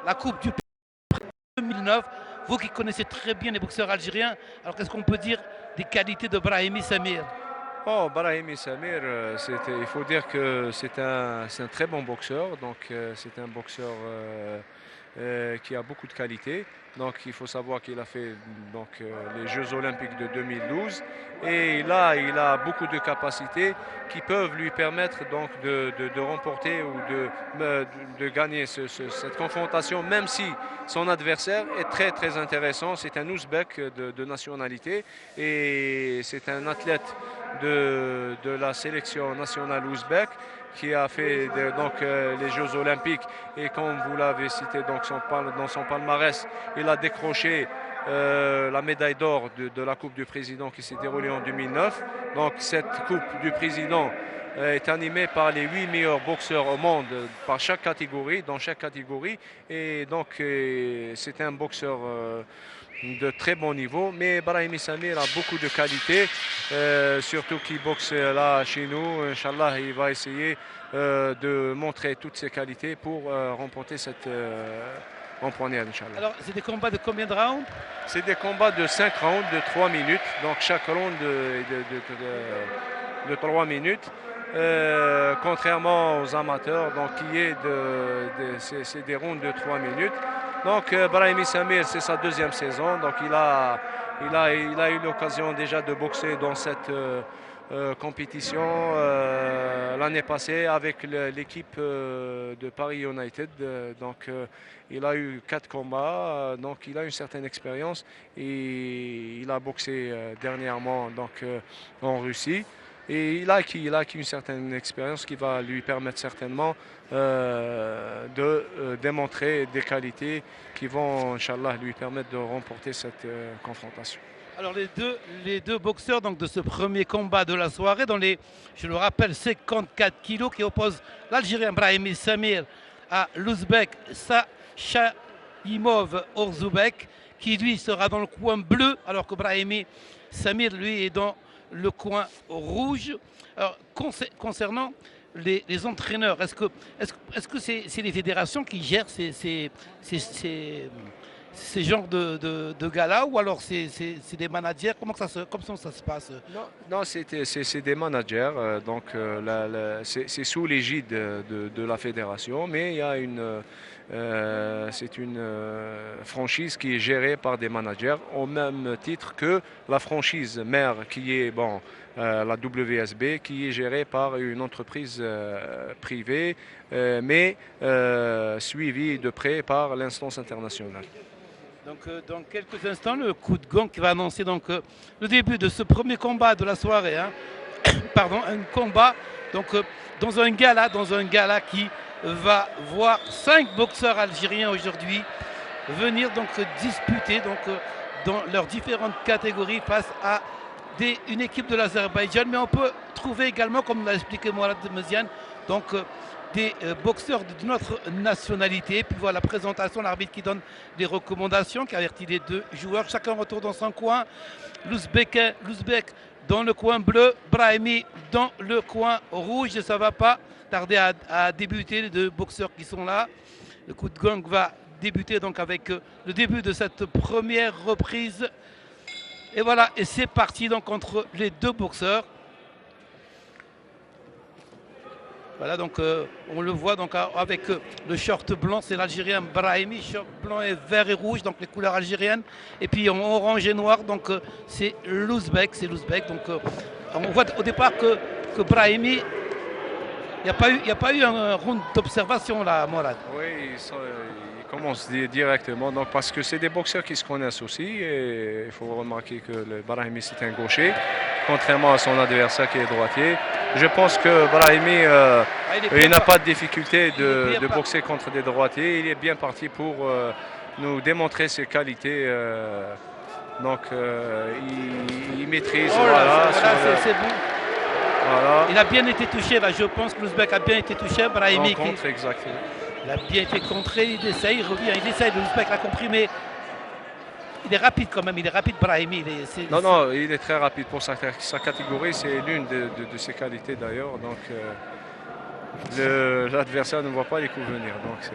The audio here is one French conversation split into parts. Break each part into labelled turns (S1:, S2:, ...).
S1: la Coupe du Pays 2009. Vous qui connaissez très bien les boxeurs algériens, alors qu'est-ce qu'on peut dire des qualités de Brahimi Samir?
S2: Oh, Brahimi Samir, il faut dire que c'est un très bon boxeur. Donc, c'est un boxeur qui a beaucoup de qualité. Donc, il faut savoir qu'il a fait donc, les Jeux Olympiques de 2012 et là, il a beaucoup de capacités qui peuvent lui permettre donc de remporter ou de gagner cette confrontation, même si son adversaire est très très intéressant. C'est un Ouzbek de nationalité et c'est un athlète de la sélection nationale ouzbek qui a fait les Jeux Olympiques et comme vous l'avez cité donc dans son palmarès, il a décroché la médaille d'or de la Coupe du Président qui s'est déroulée en 2009. Donc cette Coupe du Président est animée par les 8 meilleurs boxeurs au monde par chaque catégorie, dans chaque catégorie. Et donc c'est un boxeur de très bon niveau, mais Brahimi Samir a beaucoup de qualités, surtout qu'il boxe là chez nous. Inch'Allah, il va essayer de montrer toutes ses qualités pour remporter cette empoignade, Inch'Allah.
S1: Alors, c'est des combats de combien de rounds?
S2: C'est des combats de 5 rounds, de 3 minutes, donc chaque round de 3 minutes. Contrairement aux amateurs, donc c'est des rounds de 3 minutes. Donc Brahimi Samir, c'est sa deuxième saison, donc il a eu l'occasion déjà de boxer dans cette compétition l'année passée avec l'équipe de Paris United. Donc il a eu 4 combats, donc il a une certaine expérience et il a boxé dernièrement donc, en Russie. Et il a acquis une certaine expérience qui va lui permettre certainement de démontrer des qualités qui vont, Inch'Allah, lui permettre de remporter cette confrontation.
S1: Alors les deux boxeurs donc, de ce premier combat de la soirée, dans les, je le rappelle, 54 kilos, qui opposent l'Algérien Brahimi Samir à l'Ouzbek Sachaimov Orzubek, qui lui sera dans le coin bleu, alors que Brahimi Samir, lui, est dans le coin rouge. Alors, concernant les entraîneurs, est-ce que c'est les fédérations qui gèrent ces genres de gars-là, ou alors c'est des managers? Comment ça se passe?
S2: Non, non, c'est des managers, donc c'est sous l'égide de la fédération, mais il y a c'est une franchise qui est gérée par des managers au même titre que la franchise mère qui est la WSB qui est gérée par une entreprise privée, mais suivie de près par l'instance internationale.
S1: Donc, dans quelques instants, le coup de gong qui va annoncer donc, le début de ce premier combat de la soirée. Hein. Pardon, un combat donc, dans un gala qui va voir 5 boxeurs algériens aujourd'hui venir donc disputer donc, dans leurs différentes catégories face à une équipe de l'Azerbaïdjan. Mais on peut trouver également, comme l'a expliqué Mourad Meziane, donc des boxeurs de notre nationalité. Puis voilà la présentation, l'arbitre qui donne des recommandations, qui avertit les deux joueurs. Chacun retourne dans son coin. L'Ouzbek dans le coin bleu, Brahimi dans le coin rouge. Et ça ne va pas tarder à débuter, les deux boxeurs qui sont là. Le coup de gong va débuter donc avec le début de cette première reprise. Et voilà, et c'est parti donc entre les deux boxeurs. Voilà, donc on le voit donc avec le short blanc, c'est l'Algérien Brahimi, short blanc et vert et rouge, donc les couleurs algériennes. Et puis en orange et noir, donc c'est l'Ouzbek, Donc on voit au départ que Brahimi, il n'y a pas eu un round d'observation là, Morad.
S2: Oui, il commence directement, donc, parce que c'est des boxeurs qui se connaissent aussi. Et il faut remarquer que le Brahimi c'est un gaucher, contrairement à son adversaire qui est droitier. Je pense que Brahimi il n'a pas de difficulté de boxer contre des droitiers. Il est bien parti pour nous démontrer ses qualités. Donc il maîtrise.
S1: Oh là, c'est bon.
S2: Voilà.
S1: Il a bien été touché là, je pense que l'Ouzbek a bien été touché. Brahimi
S2: exactement.
S1: Il a bien été contré, il essaye, il revient, l'Ouzbek l'a compris, mais il est rapide quand même, il est rapide Brahimi.
S2: Non, il est très rapide pour sa catégorie, c'est l'une de ses qualités d'ailleurs. Donc l'adversaire ne voit pas les coups venir. Donc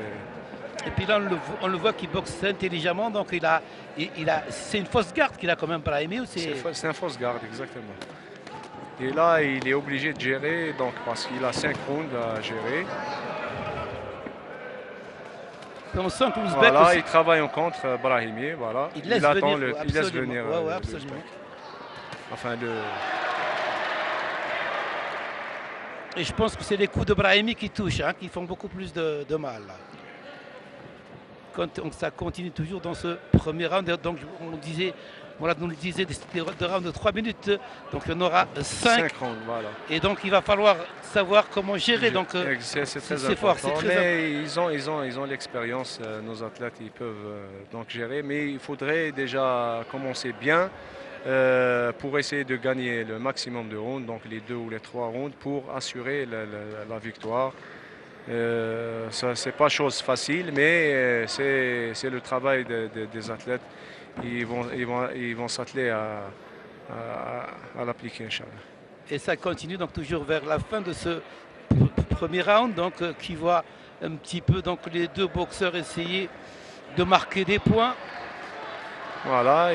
S1: Et puis là, on le voit qu'il boxe intelligemment. Donc c'est une fausse garde qu'il a quand même, Brahimi, ou
S2: c'est un fausse garde, exactement. Et là, il est obligé de gérer, donc, parce qu'il a 5 rounds à gérer.
S1: On sent que l'Ouzbek
S2: voilà,
S1: aussi,
S2: il travaille en contre Brahimi. Voilà.
S1: il laisse
S2: attend
S1: venir.
S2: il laisse venir
S1: Ouais,
S2: l'Ouzbek.
S1: absolument.
S2: Enfin,
S1: Et je pense que c'est les coups de Brahimi qui touchent, hein, qui font beaucoup plus de mal. Là. Quand ça continue toujours dans ce premier round. Donc on disait, voilà, nous le disait, des rounds de 3 minutes. Donc il y en aura 5.
S2: rounds, voilà.
S1: Et donc il va falloir savoir comment gérer. Donc
S2: c'est très
S1: fort, c'est
S2: important.
S1: très
S2: Mais ils ont l'expérience, nos athlètes, ils peuvent donc gérer. Mais il faudrait déjà commencer bien. Pour essayer de gagner le maximum de rounds, donc les 2 ou les 3 rounds, pour assurer la victoire. C'est pas chose facile, mais c'est le travail des athlètes. Ils vont s'atteler à l'appliquer, Inch'Allah.
S1: Et ça continue donc toujours vers la fin de ce premier round, donc qui voit un petit peu donc les deux boxeurs essayer de marquer des points.
S2: Voilà,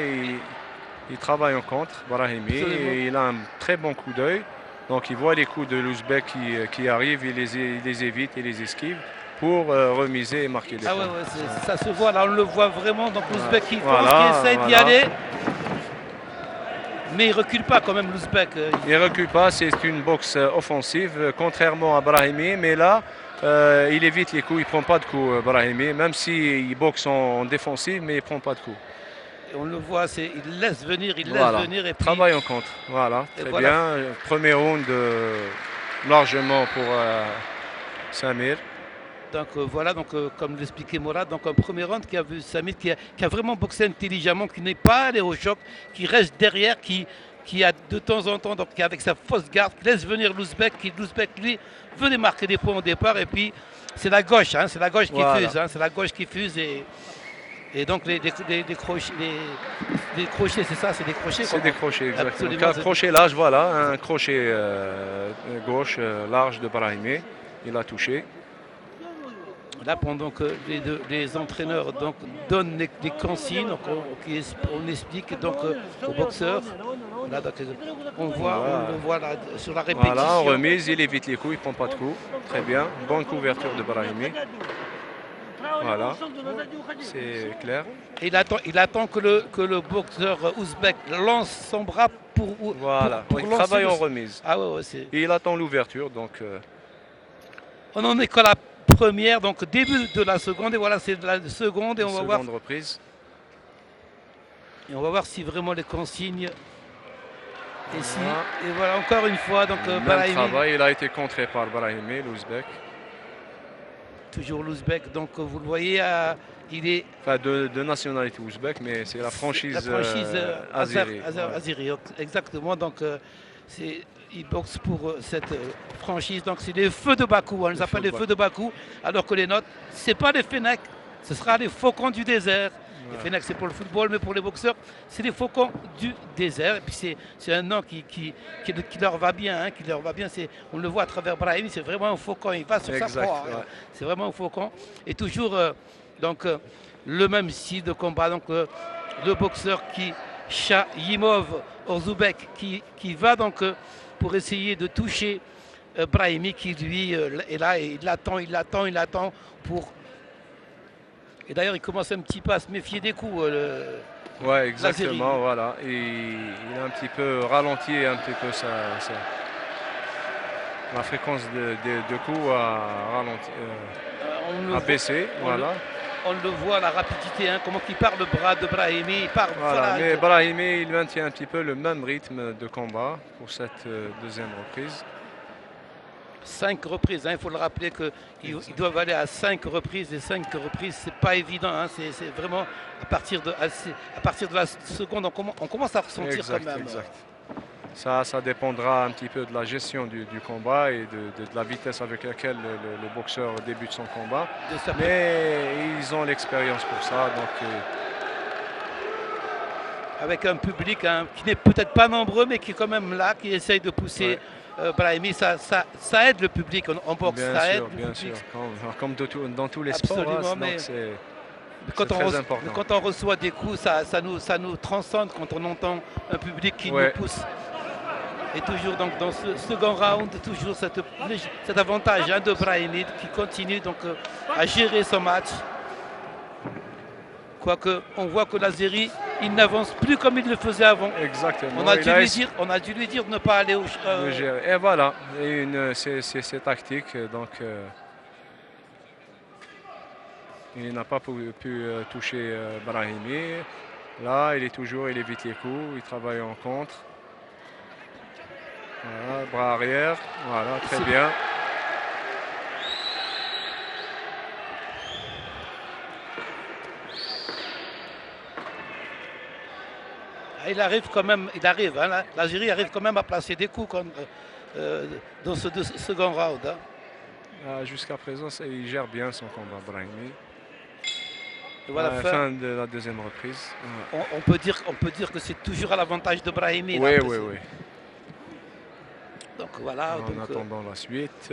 S2: il travaille en contre, Brahimi, et il a un très bon coup d'œil. Donc il voit les coups de l'Ouzbek qui arrivent, il les évite, il les esquive pour remiser et marquer des points.
S1: Ouais, ça se voit, là on le voit vraiment, donc l'Ouzbek qui essaye d'y aller. Mais il ne recule pas quand même l'Ouzbek.
S2: Il ne recule pas, c'est une boxe offensive, contrairement à Brahimi, mais là il évite les coups, il ne prend pas de coups, Brahimi, même s'il boxe en défensive, mais il ne prend pas de coups.
S1: Et on le voit, il laisse venir, et puis
S2: travaille en contre. Voilà, très bien. Premier round largement pour Samir.
S1: Donc voilà, donc comme l'expliquait Mourad, donc un premier round qui a vu Samir qui a vraiment boxé intelligemment, qui n'est pas allé au choc, qui reste derrière, qui a de temps en temps, donc avec sa fausse garde, qui laisse venir l'Ouzbek, lui venait marquer des points au départ, et puis c'est la gauche, hein, c'est la gauche qui fuse, hein, c'est la gauche qui fuse et donc les crochets, c'est ça, c'est des crochets.
S2: C'est des crochets, exactement. Un crochet large, voilà, un crochet gauche large de Brahimi, il a touché.
S1: Là, pendant que les entraîneurs donc, donnent des consignes, donc on explique donc, aux boxeurs. Là, donc, on le voit là, sur la répétition.
S2: Voilà, en remise, il évite les coups, il ne prend pas de coups. Très bien, bonne couverture de Brahimi. Voilà, c'est clair.
S1: Et il attend que le boxeur ouzbek lance son bras pour
S2: voilà, pour il travaille en remise.
S1: Ah ouais,
S2: et il attend l'ouverture, donc.
S1: On en est qu'à la première, donc début de la seconde, et voilà, c'est la seconde, et on va voir.
S2: Reprise.
S1: Et on va voir si vraiment les consignes. Et voilà, encore une fois, donc
S2: Brahimi. Travail, il a été contré par Brahimi, l'Ouzbek.
S1: Toujours l'Ouzbek, donc vous le voyez, il est.
S2: Enfin, de nationalité ouzbek, mais c'est la franchise, Azeri.
S1: Azeri, exactement. Donc, il boxe pour cette franchise. Donc, c'est les feux de Bakou. On les appelle les feux de Bakou, alors que les nôtres, ce n'est pas les Fennecs, ce sera les faucons du désert. Ouais. Les Fennecs, c'est pour le football, mais pour les boxeurs, c'est les faucons du désert. Et puis, c'est un nom qui leur va bien. Hein, qui leur va bien. On le voit à travers Brahimi, c'est vraiment un faucon. Il va sur sa proie. Ouais. C'est vraiment un faucon. Et toujours le même style de combat. Donc, le boxeur Shahimov Orzubek qui va donc pour essayer de toucher Brahimi qui lui est là et il attend pour. Et d'ailleurs il commence un petit peu à se méfier des coups.
S2: Ouais, exactement, voilà. Et il a un petit peu ralenti un petit peu la fréquence de coups a ralenti, a baissé, voilà.
S1: On le voit, la rapidité, hein, comment il part le bras de Brahimi. Il part,
S2: voilà, mais Brahimi, il maintient un petit peu le même rythme de combat pour cette deuxième reprise.
S1: 5 reprises, hein, il faut le rappeler qu'ils doivent aller à 5 reprises. Et 5 reprises, c'est pas évident. Hein, c'est vraiment à partir de la seconde, on commence à ressentir quand même.
S2: Exact. Ça dépendra un petit peu de la gestion du combat et de la vitesse avec laquelle le boxeur débute son combat. Mais ils ont l'expérience pour ça. Donc,
S1: avec un public qui n'est peut-être pas nombreux, mais qui est quand même là, qui essaye de pousser Brahimi, ça aide le public en boxe,
S2: Bien
S1: ça
S2: sûr,
S1: aide le
S2: bien
S1: public.
S2: sûr. Comme dans tous les sports,
S1: Absolument,
S2: hein,
S1: mais
S2: donc c'est
S1: quand
S2: très important.
S1: quand on reçoit des coups, ça nous transcende quand on entend un public qui nous
S2: Ouais,
S1: pousse. Et toujours donc dans ce second round, toujours cet avantage hein, de Brahimi qui continue donc à gérer son match. Quoique on voit que l'Azéri, il n'avance plus comme il le faisait avant.
S2: exactement.
S1: On a dû lui dire de ne pas aller au.
S2: Et voilà, c'est tactique. Donc, il n'a pas pu toucher Brahimi. Là, il évite les coups, il travaille en contre. Voilà, bras arrière, voilà, très bien.
S1: Il arrive quand même, hein, l'Algérie arrive quand même à placer des coups dans ce second round. Hein.
S2: Jusqu'à présent, il gère bien son combat, Brahimi.
S1: Et voilà,
S2: À la fin de la deuxième reprise.
S1: On peut dire que c'est toujours à l'avantage de Brahimi.
S2: Oui,
S1: là,
S2: oui, oui.
S1: Donc voilà.
S2: En attendant la suite.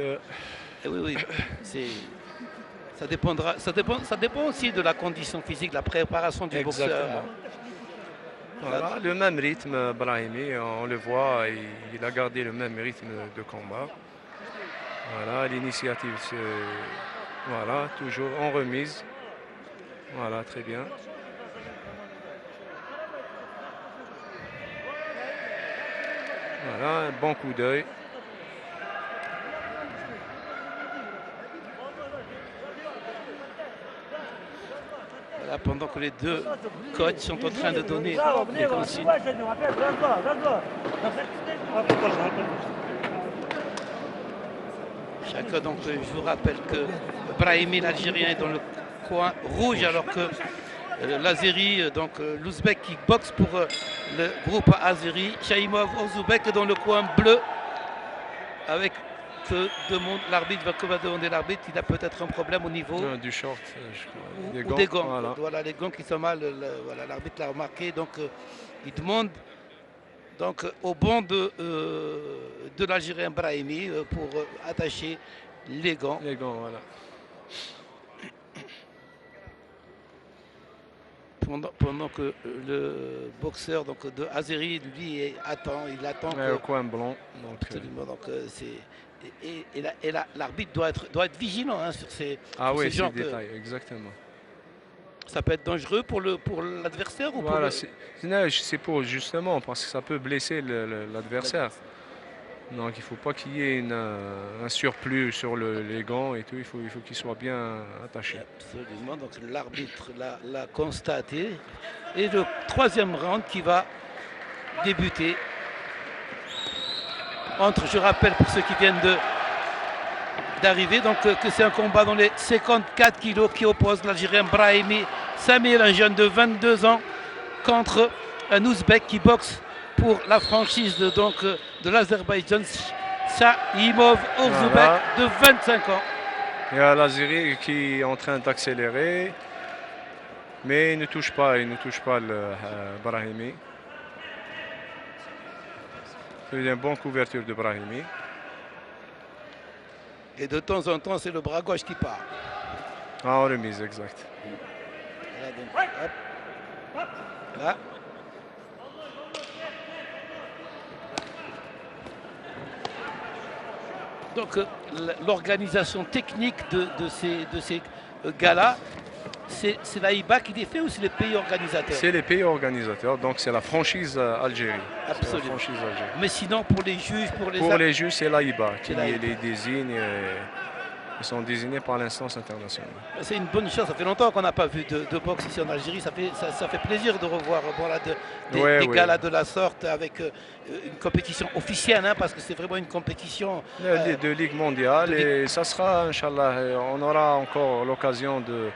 S1: Oui, ça dépend aussi de la condition physique, de la préparation du boxeur. Hein.
S2: Voilà, le même rythme, Brahimi, on le voit, il a gardé le même rythme de combat. Voilà, l'initiative, voilà, toujours en remise. Voilà, très bien. Voilà, un bon coup d'œil.
S1: Voilà, pendant que les deux coachs sont en train de donner des consignes. Chacun, donc, je vous rappelle que Brahimi, l'Algérien, est dans le coin rouge, alors que l'Azéri, donc l'Ouzbek qui boxe pour le groupe Azéri, Shaimov Ouzbek dans le coin bleu, avec que demande l'arbitre, va demander l'arbitre, il a peut-être un problème au niveau
S2: du short, je crois.
S1: Ou des gants.
S2: Voilà.
S1: Les gants qui sont mal, voilà, l'arbitre l'a remarqué, donc il demande donc au banc de l'Algérien Brahimi pour attacher les gants.
S2: Les gants, voilà.
S1: Pendant que le boxeur donc, de Azéri, lui, il attend.
S2: Au coin blanc. Donc,
S1: absolument, donc et l'arbitre doit être vigilant hein, sur ces
S2: genres de détails, exactement.
S1: Ça peut être dangereux pour l'adversaire ou
S2: voilà, c'est pour justement parce que ça peut blesser l'adversaire. Donc il ne faut pas qu'il y ait un surplus sur les gants et tout, il faut qu'il soit bien attaché.
S1: Absolument, donc l'arbitre l'a constaté. Et le troisième round qui va débuter. Je rappelle pour ceux qui viennent d'arriver, donc que c'est un combat dans les 54 kilos qui oppose l'Algérien Brahimi Samir, un jeune de 22 ans, contre un Ouzbek qui boxe pour la franchise de l'Azerbaïdjan, Shaimov Ouzbek, de 25 ans.
S2: Il y a l'Azéri qui est en train d'accélérer, mais il ne touche pas le Brahimi. C'est une bonne couverture de Brahimi.
S1: Et de temps en temps, c'est le bras gauche qui part.
S2: En remise, exact.
S1: Voilà, donc, hop. Là. Donc l'organisation technique de ces galas, c'est l'AIBA qui les fait ou c'est les pays organisateurs?
S2: C'est les pays organisateurs, donc c'est la franchise Algérie.
S1: Absolument.
S2: La franchise Algérie.
S1: Mais sinon, pour les juges,
S2: pour les juges, c'est l'AIBA qui les désigne. Ils sont désignés par l'instance internationale.
S1: C'est une bonne chose. Ça fait longtemps qu'on n'a pas vu de boxe ici en Algérie. Ça fait plaisir de revoir des galas de la sorte avec une compétition officielle, hein, parce que c'est vraiment une compétition
S2: de Ligue mondiale. Et ça sera, Inch'Allah, on aura encore l'occasion de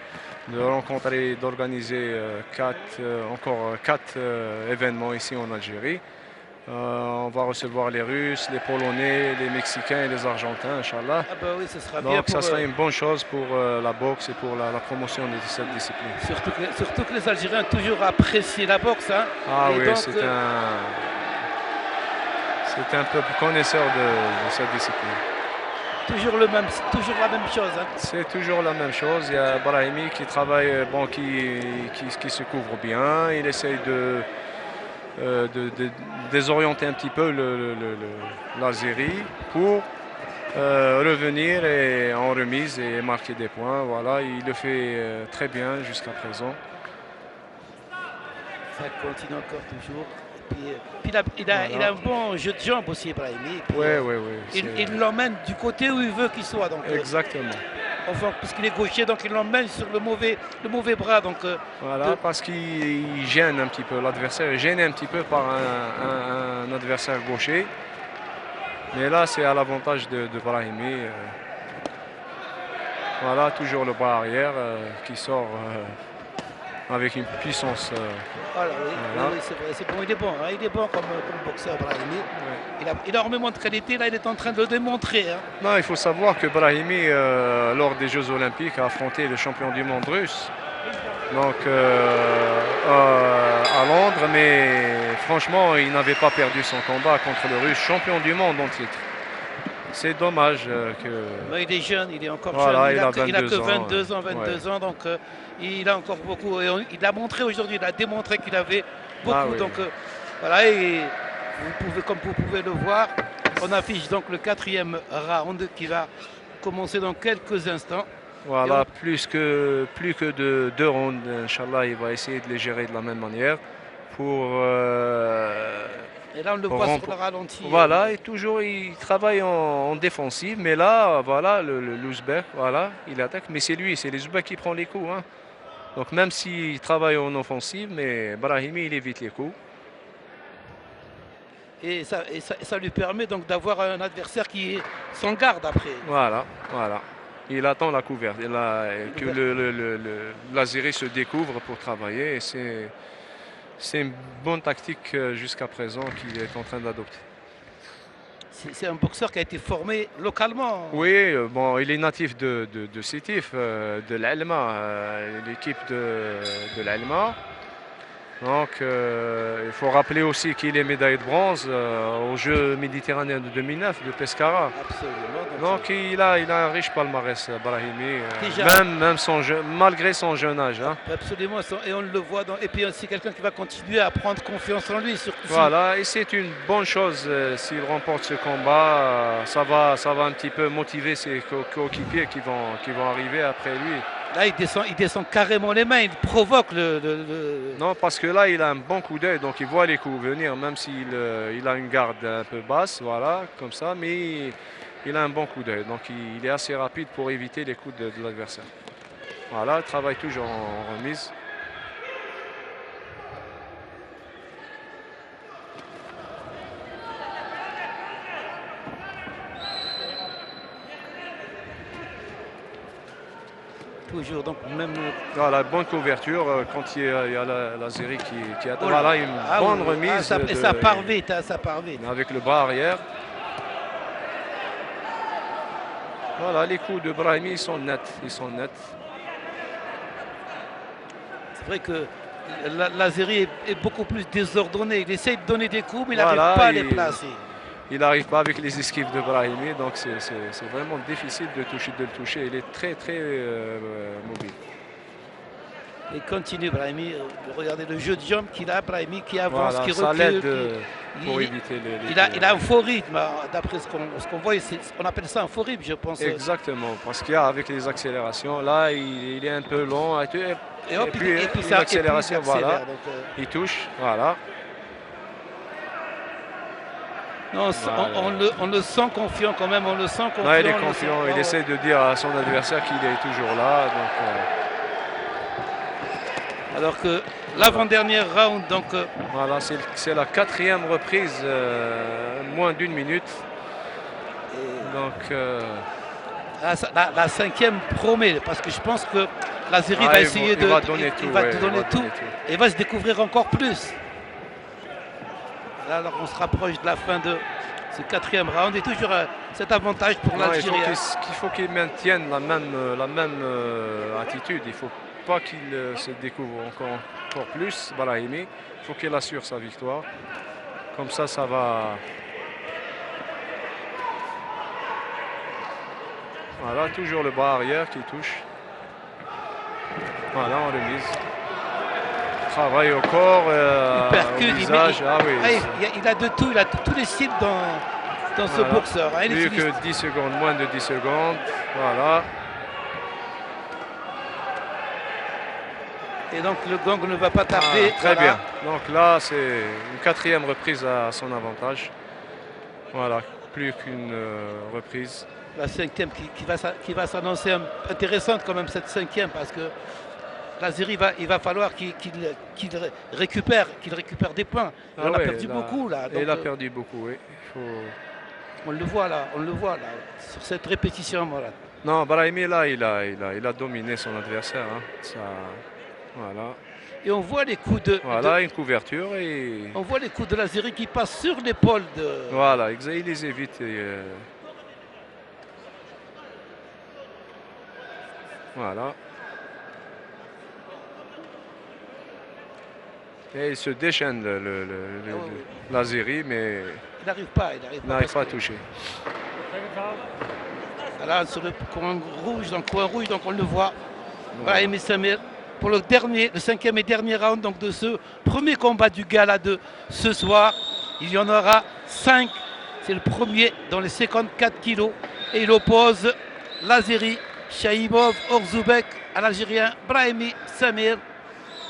S2: rencontrer, d'organiser encore quatre événements ici en Algérie. On va recevoir les Russes, les Polonais, les Mexicains et les Argentins, Inch'Allah.
S1: Ah bah oui, ce sera
S2: donc
S1: bien
S2: ça sera une bonne chose pour la boxe et pour la promotion de cette discipline.
S1: Surtout que les Algériens ont toujours apprécié la boxe. Hein.
S2: Ah et oui, donc, C'est un peu connaisseur de cette discipline.
S1: Toujours la même chose. Hein.
S2: C'est toujours la même chose. Il y a Brahimi qui travaille, bon, qui se couvre bien. Il essaye de désorienter un petit peu l'Algérie pour revenir en remise et marquer des points. Voilà, il le fait très bien jusqu'à présent.
S1: Ça continue encore toujours. Il a un bon jeu de jambes aussi, Brahimi. Il l'emmène du côté où il veut qu'il soit. Donc,
S2: exactement.
S1: Enfin, puisqu'il est gaucher, donc il l'emmène sur le mauvais bras. Donc,
S2: voilà, parce qu'il gêne un petit peu l'adversaire. Il est gêné un petit peu par un adversaire gaucher. Mais là, c'est à l'avantage de Brahimi. Voilà, toujours le bras arrière qui sort avec une puissance.
S1: Voilà, oui, c'est vrai, c'est bon, il est bon. Hein, il est bon comme boxeur, Brahimi. Ouais. Il a énormément de qualité, là, il est en train de le démontrer. Hein.
S2: Non, il faut savoir que Brahimi, lors des Jeux Olympiques, a affronté le champion du monde russe. Donc, à Londres, mais franchement, il n'avait pas perdu son combat contre le Russe, champion du monde en titre. C'est dommage que...
S1: Mais il est jeune, il est encore
S2: voilà,
S1: jeune.
S2: Il a
S1: que 22 ans, donc il a encore beaucoup. Et il a montré aujourd'hui, il a démontré qu'il avait beaucoup.
S2: Ah, oui.
S1: Donc voilà, et comme vous pouvez le voir, on affiche donc le 4e round qui va commencer dans quelques instants.
S2: Voilà, plus que de 2 rounds, Inch'Allah, il va essayer de les gérer de la même manière pour...
S1: et là, on le voit sur le ralenti.
S2: Voilà, et toujours, il travaille en défensive, mais là, voilà, l'Ouzbek, voilà, il attaque, mais c'est lui, c'est l'Ouzbek qui prend les coups. Hein. Donc même s'il travaille en offensive, mais Brahimi, il évite les coups.
S1: Et ça lui permet donc d'avoir un adversaire qui est sans garde après.
S2: Voilà. Il attend la couverture, que l'Algérie se découvre pour travailler. Et c'est une bonne tactique jusqu'à présent qu'il est en train d'adopter.
S1: C'est un boxeur qui a été formé localement.
S2: Oui, bon, il est natif de Sétif, de l'Alma, l'équipe de l'Alma. Donc, il faut rappeler aussi qu'il est médaillé de bronze aux Jeux méditerranéens de 2009 de Pescara.
S1: Absolument.
S2: Donc, il a un riche palmarès, Brahimi, même malgré son jeune âge. Hein.
S1: Absolument, et on le voit. Et puis, c'est quelqu'un qui va continuer à prendre confiance en lui. Surtout
S2: voilà, et c'est une bonne chose s'il remporte ce combat. Ça va un petit peu motiver ses coéquipiers qui vont arriver après lui.
S1: Là, il descend carrément les mains, il provoque
S2: Non, parce que là, il a un bon coup d'œil, donc il voit les coups venir, même s'il a une garde un peu basse, voilà, comme ça, mais il a un bon coup d'œil, donc il est assez rapide pour éviter les coups de l'adversaire. Voilà, il travaille toujours en remise.
S1: Toujours, donc même...
S2: Voilà, bonne couverture quand il y a l'Algérie qui attend. Voilà, une bonne remise.
S1: Ça part vite, hein, ça part vite.
S2: Avec le bras arrière. Voilà, les coups de Brahimi, ils sont nets.
S1: C'est vrai que l'Algérie est beaucoup plus désordonnée. Il essaye de donner des coups, mais il n'arrive pas à les placer.
S2: Il n'arrive pas avec les esquives de Brahimi, donc c'est vraiment difficile de le toucher. Il est très mobile.
S1: Et continue Brahimi, regardez le jeu de jambes qu'il a, Brahimi qui avance,
S2: voilà,
S1: qui
S2: ça
S1: recule.
S2: l'aide pour éviter les
S1: il a un faux rythme, d'après ce qu'on voit, on appelle ça un faux rythme, je pense.
S2: Exactement, parce qu'il y a avec les accélérations, là il est un peu long, et puis l'accélération, voilà, donc, il touche, voilà.
S1: Non, on le sent confiant quand même,
S2: Non, il est confiant, il essaie de dire à son adversaire qu'il est toujours là. Donc,
S1: alors que l'avant-dernière round, donc...
S2: voilà, c'est la 4e reprise, moins d'1 minute. Donc...
S1: la 5e promet, parce que je pense que l'Algérie va essayer de...
S2: Il va donner tout.
S1: Et va se découvrir encore plus. Alors on se rapproche de la fin de ce 4e round et toujours cet avantage pour l'Algérie.
S2: Il faut qu'il maintienne la même attitude. Il ne faut pas qu'il se découvre encore plus, Brahimi. Il faut qu'il assure sa victoire. Comme ça va Voilà, toujours le bras arrière qui touche. Voilà, en remise. Travail au corps, au
S1: percute,
S2: visage. Ah oui.
S1: Il a de tout, il a tous les styles dans ce
S2: Voilà.
S1: boxeur. Hein,
S2: Plus que 10 secondes, moins de 10 secondes. Voilà.
S1: Et donc le gong ne va pas tarder.
S2: Très bien. Donc là, c'est une 4e reprise à son avantage. Voilà, plus qu'une reprise.
S1: La 5e qui va s'annoncer intéressante quand même, cette 5e, parce que l'Azeri, il va falloir qu'il récupère des points. Il en a perdu beaucoup là.
S2: Donc, il a perdu beaucoup, oui.
S1: On le voit là, sur cette répétition. Voilà.
S2: Non, Brahimi là, il a dominé son adversaire. Hein. Ça, voilà.
S1: Et on voit les coups de.
S2: Voilà, une couverture et.
S1: On voit les coups de l'Azeri qui passent sur l'épaule de.
S2: Voilà, il les évite. Voilà. Et il se déchaîne l'Azeri, mais
S1: il n'arrive pas
S2: à toucher.
S1: Là, sur le coin rouge, donc on le voit. Brahimi Samir pour le 5e et dernier round donc, de ce premier combat du gala de ce soir. Il y en aura 5. C'est le premier dans les 54 kilos. Et il oppose l'Azeri Shaibov Orzubek à l'Algérien Brahimi Samir.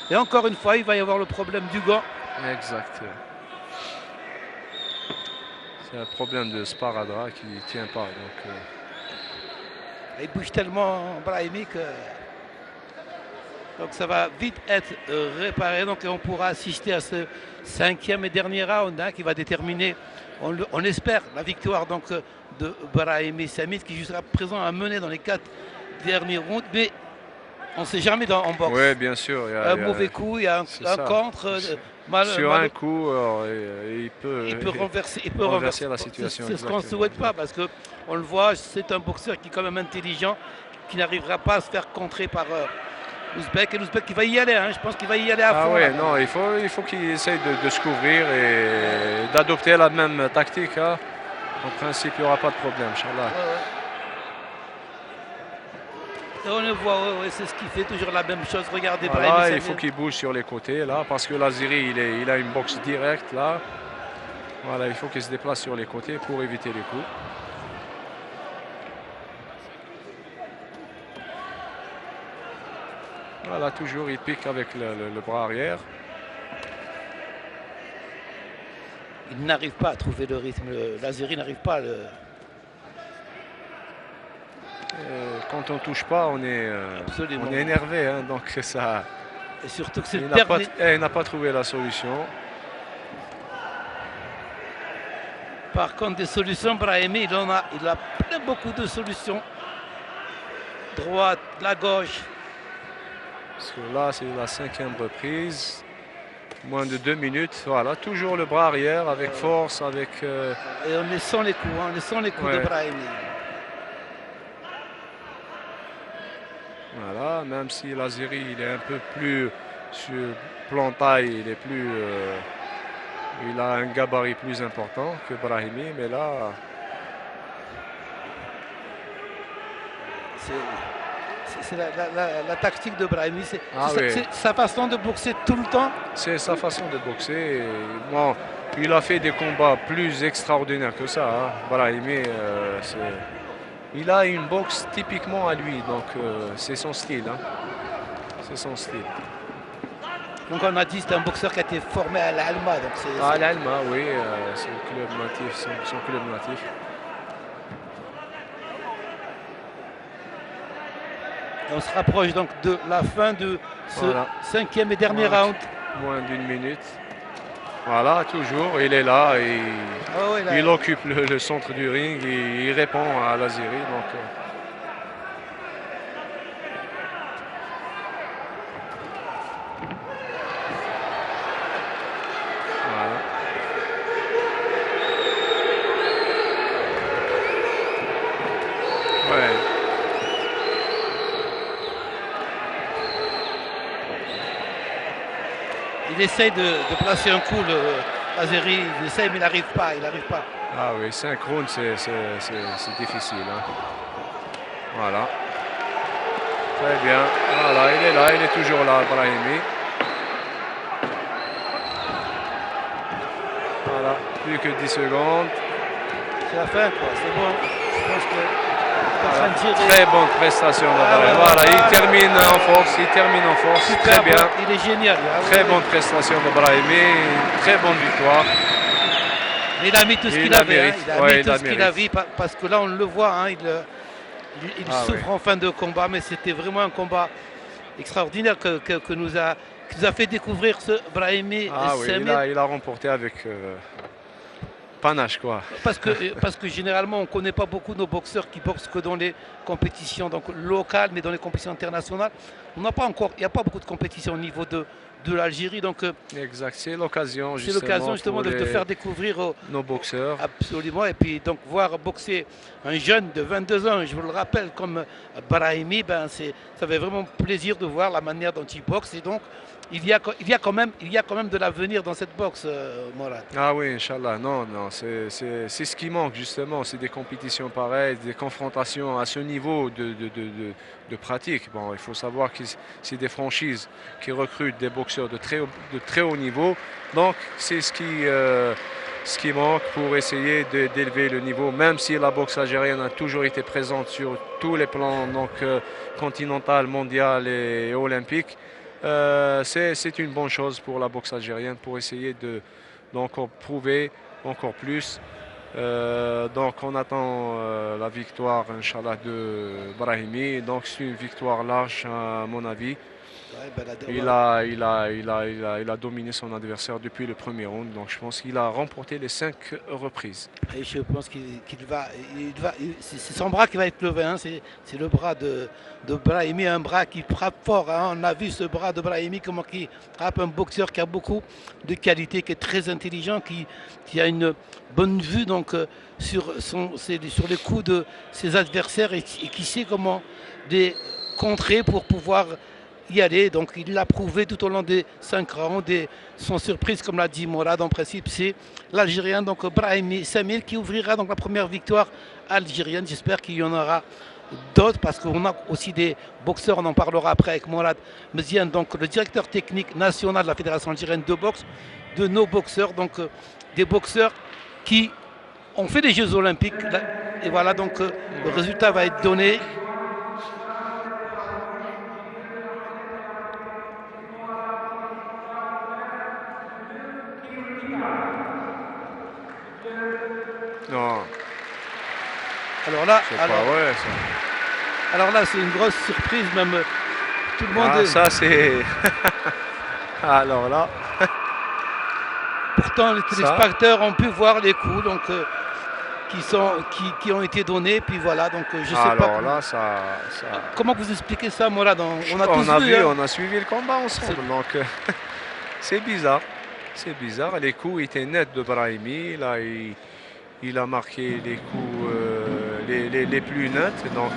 S1: Et encore une fois, il va y avoir le problème du gant.
S2: Exact. C'est un problème de sparadrap qui ne tient pas. Donc,
S1: il bouge tellement Brahimi que donc ça va vite être réparé. Donc on pourra assister à ce 5e et dernier round qui va déterminer, on espère, la victoire donc, de Brahimi Samir qui jusqu'à présent a mené dans les 4 derniers rounds. Mais on ne sait jamais en boxe.
S2: Oui, bien sûr.
S1: Un mauvais coup, il y a un contre.
S2: Sur un coup, il peut renverser la situation.
S1: C'est ce qu'on ne souhaite pas parce qu'on le voit, c'est un boxeur qui est quand même intelligent, qui n'arrivera pas à se faire contrer par l'Ouzbek. Et l'Ouzbek qui va y aller, je pense qu'il va y aller à fond.
S2: Ah oui, non, il faut qu'il essaye de se couvrir et d'adopter la même tactique. Hein. En principe, il n'y aura pas de problème, Inch'Allah.
S1: On le voit, c'est ce qui fait toujours la même chose. Regardez,
S2: voilà, il faut qu'il bouge sur les côtés là, parce que l'Azeri il a une boxe directe là. Voilà, il faut qu'il se déplace sur les côtés pour éviter les coups. Voilà, toujours il pique avec le bras arrière.
S1: Il n'arrive pas à trouver le rythme. L'Azeri n'arrive pas à le.
S2: Quand on ne touche pas, on est énervé, hein, donc ça.
S1: Et surtout que c'est
S2: il n'a pas trouvé la solution.
S1: Par contre, des solutions, Brahimi, il a beaucoup de solutions. Droite, la gauche.
S2: Parce que là, c'est la 5e reprise. Moins de 2 minutes. Voilà, toujours le bras arrière avec force, avec.
S1: Et on les sent les coups, de Brahimi.
S2: Voilà, même si l'Azeri il est un peu plus sur plan taille, il a un gabarit plus important que Brahimi, mais là.
S1: C'est la tactique de Brahimi, c'est
S2: oui.
S1: sa façon de boxer tout le temps.
S2: C'est sa façon de boxer. Bon, il a fait des combats plus extraordinaires que ça. Hein. Brahimi, il a une boxe typiquement à lui, donc c'est son style. Hein. C'est son style.
S1: Donc on a dit que c'est un boxeur qui a été formé à l'Alma.
S2: À l'Alma, oui, c'est le club natif, son club natif.
S1: Et on se rapproche donc de la fin de ce 5e et dernier round.
S2: Moins d'1 minute. Voilà, toujours, il est là, il occupe le centre du ring, il répond à l'Azeri.
S1: Il essaye de placer un coup, l'Azeri, il essaye mais il n'arrive pas,
S2: Ah oui, 5 rounds, c'est difficile. Hein. Voilà. Très bien. Voilà, il est là, il est toujours là, Brahimi. Voilà, plus que 10 secondes.
S1: C'est la fin, quoi. C'est bon. Je pense que
S2: voilà. Très bonne prestation de Brahimi. Voilà, il termine en force. Il termine en force.
S1: Super,
S2: très bien.
S1: Il est génial.
S2: Très bonne prestation de Brahimi. Très bonne victoire.
S1: Il a mis tout ce qu'il avait. Hein. Il a mis tout ce qu'il avait parce que là, on le voit. Hein, il souffre en fin de combat, mais c'était vraiment un combat extraordinaire que nous a fait découvrir ce Brahimi.
S2: Ah oui, il a remporté avec panache, quoi.
S1: Parce que généralement, on ne connaît pas beaucoup nos boxeurs qui boxent que dans les compétitions donc, locales, mais dans les compétitions internationales. Il n'y a pas beaucoup de compétitions au niveau de l'Algérie. Donc,
S2: exact, c'est l'occasion
S1: justement de faire découvrir
S2: nos boxeurs.
S1: Absolument. Et puis donc voir boxer un jeune de 22 ans, je vous le rappelle, comme Brahimi, ça fait vraiment plaisir de voir la manière dont il boxe. Et donc, il y a quand même de l'avenir dans cette boxe, Morad.
S2: Ah oui, Inch'Allah. Non, c'est ce qui manque justement. C'est des compétitions pareilles, des confrontations à ce niveau de pratique. Bon, il faut savoir que c'est des franchises qui recrutent des boxeurs de très haut niveau. Donc, c'est ce qui manque pour essayer d'élever le niveau, même si la boxe algérienne a toujours été présente sur tous les plans, donc continental, mondial et olympique. C'est une bonne chose pour la boxe algérienne pour essayer d'encore prouver encore plus. Donc on attend la victoire, Inch'Allah, de Brahimi. Donc c'est une victoire large à mon avis. Il a dominé son adversaire depuis le premier round, donc je pense qu'il a remporté les 5 reprises.
S1: Et je pense qu'il va c'est son bras qui va être levé, hein. C'est le bras de Brahimi, un bras qui frappe fort. Hein. On a vu ce bras de Brahimi, comment il frappe, un boxeur qui a beaucoup de qualité, qui est très intelligent, qui a une bonne vue donc, sur les coups de ses adversaires et qui sait comment les contrer pour pouvoir y aller. Donc il l'a prouvé tout au long des 5 rounds et sans surprise, comme l'a dit Morad, en principe c'est l'Algérien, donc Brahimi Samir, qui ouvrira donc la première victoire algérienne. J'espère qu'il y en aura d'autres parce qu'on a aussi des boxeurs, on en parlera après avec Morad Meziane, donc le directeur technique national de la Fédération algérienne de boxe, de nos boxeurs, donc des boxeurs qui ont fait des Jeux olympiques et voilà, donc le résultat va être donné.
S2: Non.
S1: Alors là,
S2: c'est pas vrai, ça.
S1: Alors là, c'est une grosse surprise, même tout le monde.
S2: Ça c'est. Alors là.
S1: Pourtant, les téléspectateurs ont pu voir les coups, donc qui ont été donnés, puis voilà. Donc je sais pas.
S2: Alors là, ça.
S1: Comment vous expliquez ça, Morad? On a vu, hein.
S2: On a suivi le combat ensemble, donc c'est bizarre. C'est bizarre. Les coups étaient nets de Brahimi. Là, il a marqué les coups les plus nets, donc